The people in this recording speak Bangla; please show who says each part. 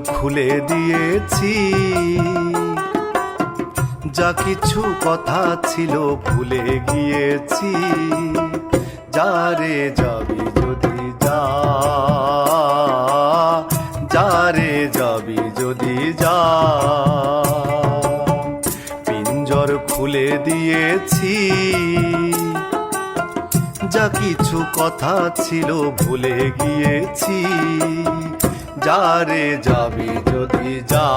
Speaker 1: খুলে দিয়েছি, যা কিছু কথা ছিল ভুলে গিয়েছি। যারে যাবি যদি যা, যারে যাবি যদি যা। পিঞ্জর খুলে দিয়েছি, যা কিছু কথা ছিল ভুলে গিয়েছি। যারে যাবি যদি যা।